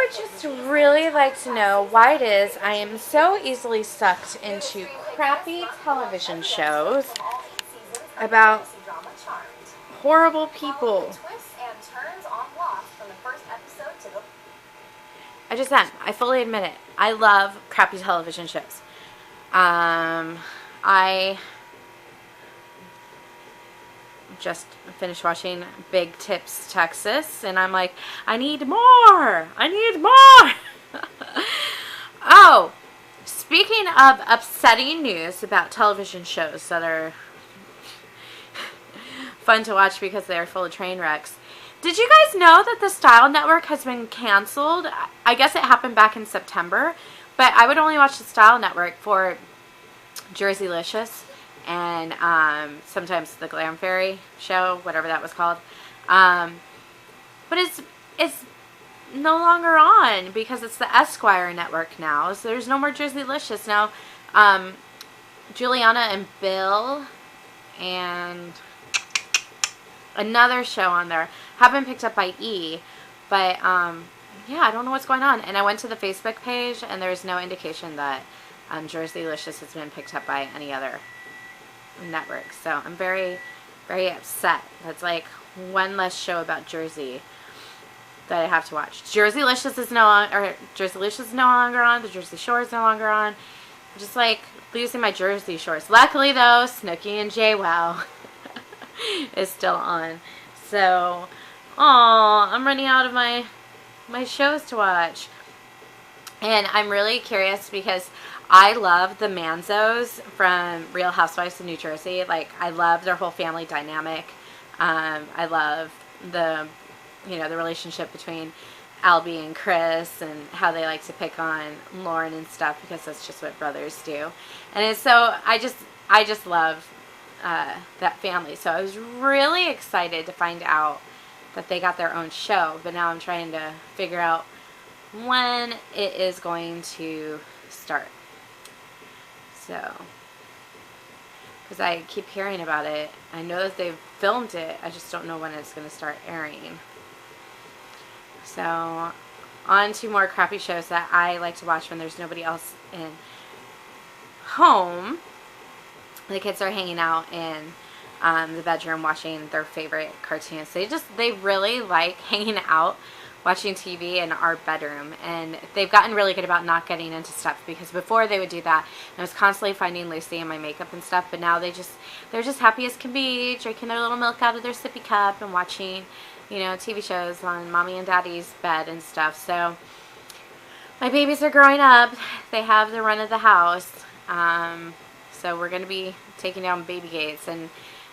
would just really like to know why it is I am so easily sucked into crappy television shows about horrible people. I just am. I fully admit it. I love crappy television shows. I just finished watching Big Tips Texas, and I'm like, I need more. I need more. Oh, speaking of upsetting news about television shows that are fun to watch because they're full of train wrecks. Did you guys know that the Style Network has been canceled? I guess it happened back in September, but I would only watch the Style Network for Jerseylicious and sometimes the Glam Fairy show, whatever that was called. But it's no longer on because it's the Esquire network now. So there's no more Jerseylicious now. Juliana and Bill and another show on there have been picked up by E, but yeah, I don't know what's going on. And I went to the Facebook page, and there's no indication that Jerseylicious has been picked up by any other network. So I'm very, very upset. That's like one less show about Jersey that I have to watch. Jerseylicious is no longer on. The Jersey Shore is no longer on. I'm just like losing my Jersey Shores. Luckily though, Snooki and JWoww is still on. So, I'm running out of my shows to watch. And I'm really curious because I love the Manzos from Real Housewives of New Jersey. Like, I love their whole family dynamic. I love the relationship between Albie and Chris and how they like to pick on Lauren and stuff because that's just what brothers do. And it's so, I just love that family. So I was really excited to find out that they got their own show, but now I'm trying to figure out when it is going to start. So, because I keep hearing about it. I know that they've filmed it. I just don't know when it's going to start airing. So, on to more crappy shows that I like to watch when there's nobody else in home. The kids are hanging out in the bedroom watching their favorite cartoons. They really like hanging out watching TV in our bedroom, and they've gotten really good about not getting into stuff, because before they would do that and I was constantly finding Lucy in my makeup and stuff, but now they're just happy as can be, drinking their little milk out of their sippy cup and watching TV shows on mommy and daddy's bed and stuff. So my babies are growing up. They have the run of the house. So we're going to be taking down baby gates, and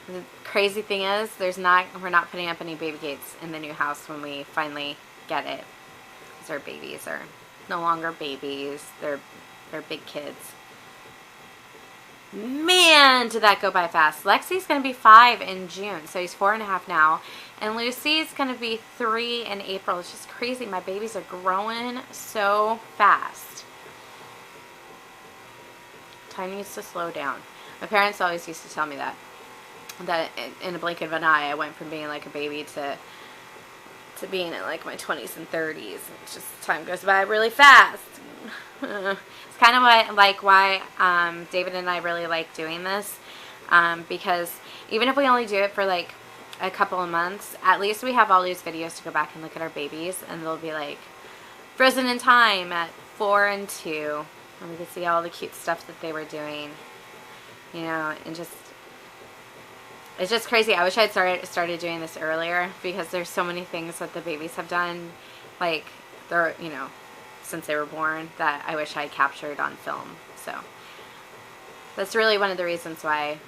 the crazy thing is we're not putting up any baby gates in the new house when we finally get it, because our babies are no longer babies. They're big kids. Man, did that go by fast. Lexi's going to be 5 in June, so he's 4.5 now, and Lucy's going to be 3 in April. It's just crazy. My babies are growing so fast. Time needs to slow down. My parents always used to tell me that in a blink of an eye, I went from being like a baby to being in like my 20s and 30s. It's just, time goes by really fast. It's kind of why David and I really like doing this, because even if we only do it for like a couple of months, at least we have all these videos to go back and look at our babies, and they'll be like frozen in time at 4 and 2, and we can see all the cute stuff that they were doing, and it's just crazy. I wish I had started doing this earlier, because there's so many things that the babies have done, like they're, since they were born, that I wish I had captured on film. So that's really one of the reasons why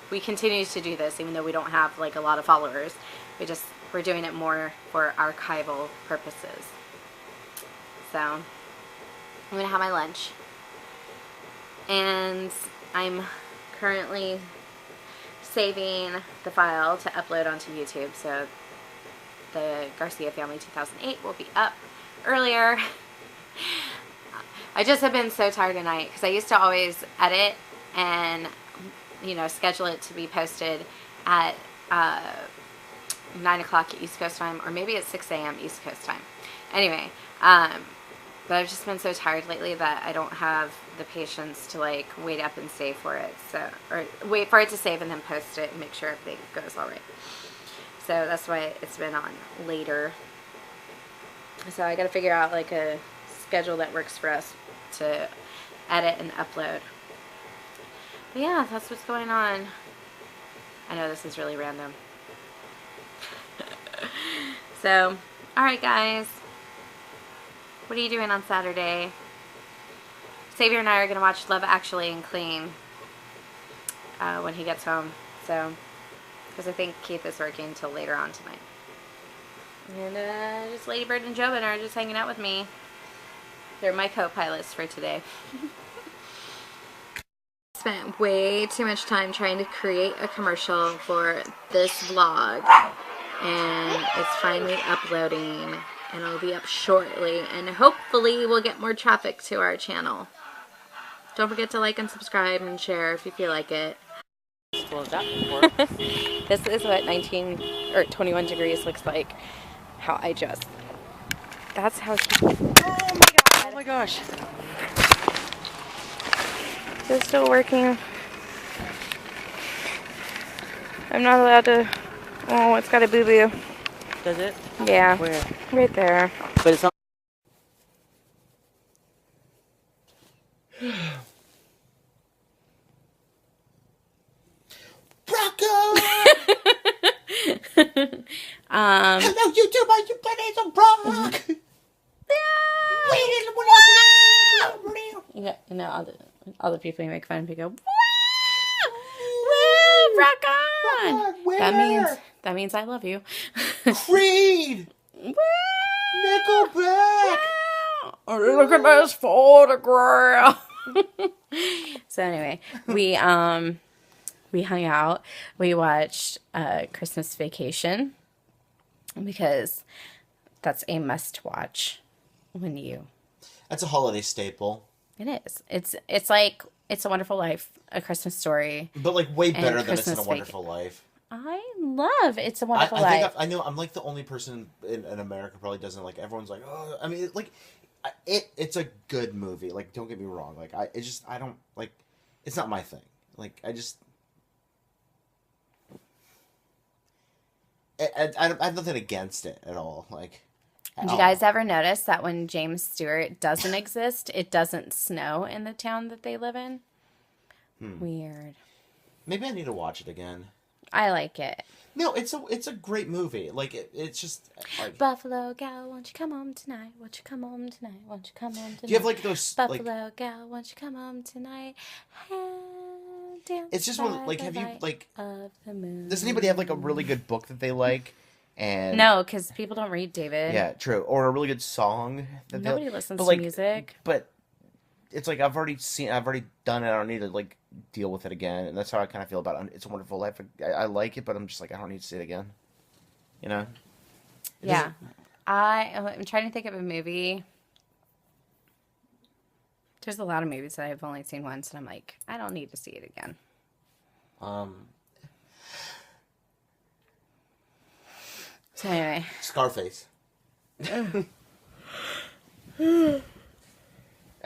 we continue to do this, even though we don't have like a lot of followers. We're doing it more for archival purposes. So I'm gonna have my lunch, and I'm currently saving the file to upload onto YouTube, so the Garcia Family 2008 will be up earlier. I just have been so tired tonight, because I used to always edit and schedule it to be posted at 9 o'clock East Coast time, or maybe at 6 a.m. East Coast time. Anyway, But I've just been so tired lately that I don't have the patience to like wait up and save for it. So, or wait for it to save and then post it and make sure everything goes all right. So that's why it's been on later. So I got to figure out like a schedule that works for us to edit and upload. But yeah, that's what's going on. I know this is really random. So, alright guys. What are you doing on Saturday? Xavier and I are going to watch Love Actually and Clean when he gets home. So, because I think Keith is working until later on tonight. And just Lady Bird and Jobin are just hanging out with me. They're my co-pilots for today. Spent way too much time trying to create a commercial for this vlog. And it's finally uploading. And it'll be up shortly. And hopefully we'll get more traffic to our channel. Don't forget to like and subscribe and share if you feel like it. This is what 19 or 21 degrees looks like. How I just. That's how. Oh my god! Oh my gosh! Is it still working? I'm not allowed to. Oh, it's got a boo boo. Does it? Yeah. Where? Right there. But it's not. Hello, YouTube. Are you playing some rock? Yeah, you know, all the people you make fun of, you go, woo, rock on. That means I love you. Creed. Woo! Nickelback. Look at this photograph. So anyway, we hung out. We watched Christmas Vacation because that's a must watch when you. That's a holiday staple. It is. It's like It's a Wonderful Life, A Christmas Story. But like way better than Christmas It's a Wonderful Life. I love It's a Wonderful I Life. think I know I'm like the only person in America probably doesn't like. Everyone's like, oh, I mean, like, it's a good movie. Like, don't get me wrong. Like, I don't like. It's not my thing. Like, I have nothing against it at all. Like, did you guys ever notice that when James Stewart doesn't exist, it doesn't snow in the town that they live in? Weird. Maybe I need to watch it again. I like it. No, it's a great movie. Like it's just like, Buffalo gal, won't you come home tonight? Won't you come home tonight? Won't you come home tonight? do you have like those Buffalo gal, won't you come home tonight? It's just one like have you like of the moon. Does anybody have like a really good book that they like? And no, because people don't read, David. Yeah, true. Or a really good song. Nobody listens to music. But it's like I've already done it. I don't need to like deal with it again. And that's how I kind of feel about it. It's a Wonderful Life. I like it, but I'm just like I don't need to see it again. You know? Yeah. I'm trying to think of a movie. There's a lot of movies that I've only seen once, and I'm like, I don't need to see it again. So anyway. Scarface. That's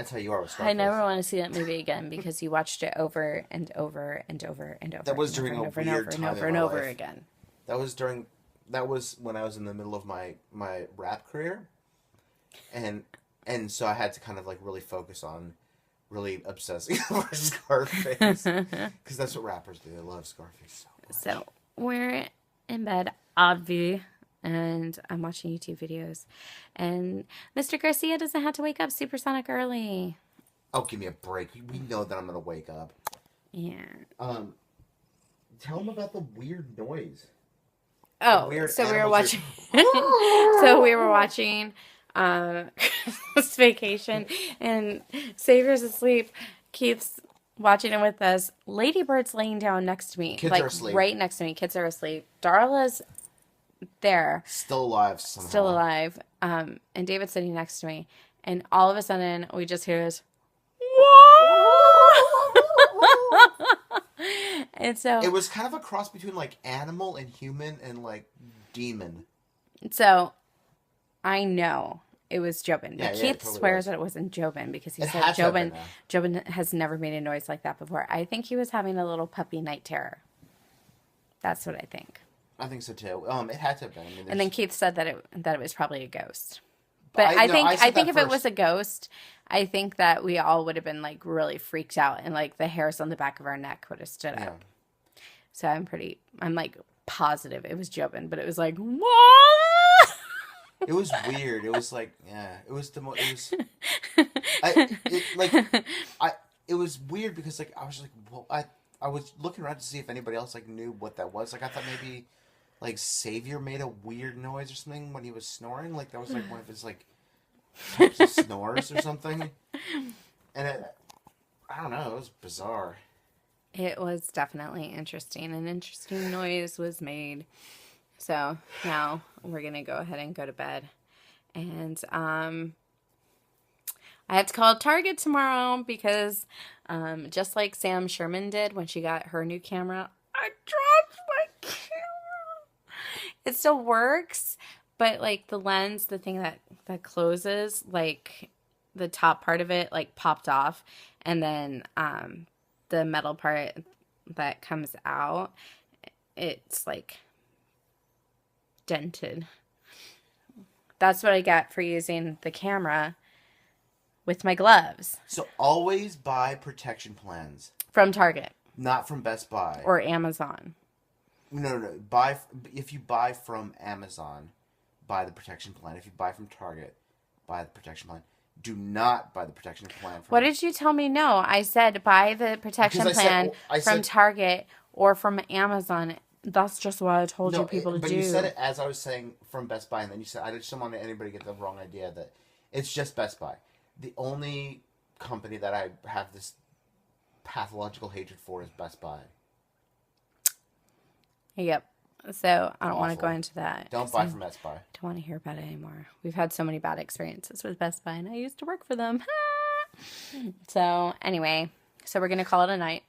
how you are with Scarface. I never want to see that movie again because you watched it over and over and over and over. That was during a weird time in my life. Again. That was when I was in the middle of my rap career. And so I had to kind of like really focus on really obsessing over Scarface. Because that's what rappers do. They love Scarface so much. So we're in bed, obvi, and I'm watching YouTube videos. And Mr. Garcia doesn't have to wake up supersonic early. Oh, give me a break. We know that I'm going to wake up. Yeah. Tell him about the weird noise. Oh, so we were watching. So we were watching Christmas Vacation, and Xavier's asleep. Keith's watching it with us. Lady Bird's laying down next to me, Kids like are asleep. right next to me. Kids are asleep. Darla's there, still alive somehow. still alive. And David's sitting next to me, and all of a sudden we just hear this. And so it was kind of a cross between like animal and human and like demon. So I know it was Jobin. Yeah, But yeah, Keith it totally swears was. that it wasn't Jobin because he It said had to have been, Jobin has never made a noise like that before. I think he was having a little puppy night terror. That's what I think. I think so too. It had to have been. I mean, And then Keith said that it was probably a ghost. But I said think that if it was first. a ghost, I think that we all would have been like really freaked out and like the hairs on the back of our neck would have stood Yeah. up. So I'm like positive it was Jobin, but it was like, what? It was weird. It was like, yeah, it was the most. It was. It was weird because like I was like, well, I was looking around to see if anybody else like knew what that was. Like I thought maybe like Savior made a weird noise or something when he was snoring. Like that was like one of his like types of snores or something. And I don't know. It was bizarre. It was definitely interesting. An interesting noise was made. So now we're going to go ahead and go to bed. And I have to call Target tomorrow because just like Sam Sherman did when she got her new camera, I dropped my camera. It still works, but like the lens, the thing that closes, like the top part of it like popped off, and then the metal part that comes out, it's like dented. That's what I got for using the camera with my gloves. So always buy protection plans. From Target. Not from Best Buy. Or Amazon. No. If you buy from Amazon, buy the protection plan. If you buy from Target, buy the protection plan. Do not buy the protection plan. What did you tell me? No, I said buy the protection plan from Target or from Amazon. That's just what I told you people to do. But you said it as I was saying from Best Buy, and then you said, I just don't want anybody to get the wrong idea that it's just Best Buy. The only company that I have this pathological hatred for is Best Buy. Yep. So I don't want to go into that. Don't buy from Best Buy. Don't want to hear about it anymore. We've had so many bad experiences with Best Buy, and I used to work for them. So anyway, so we're going to call it a night.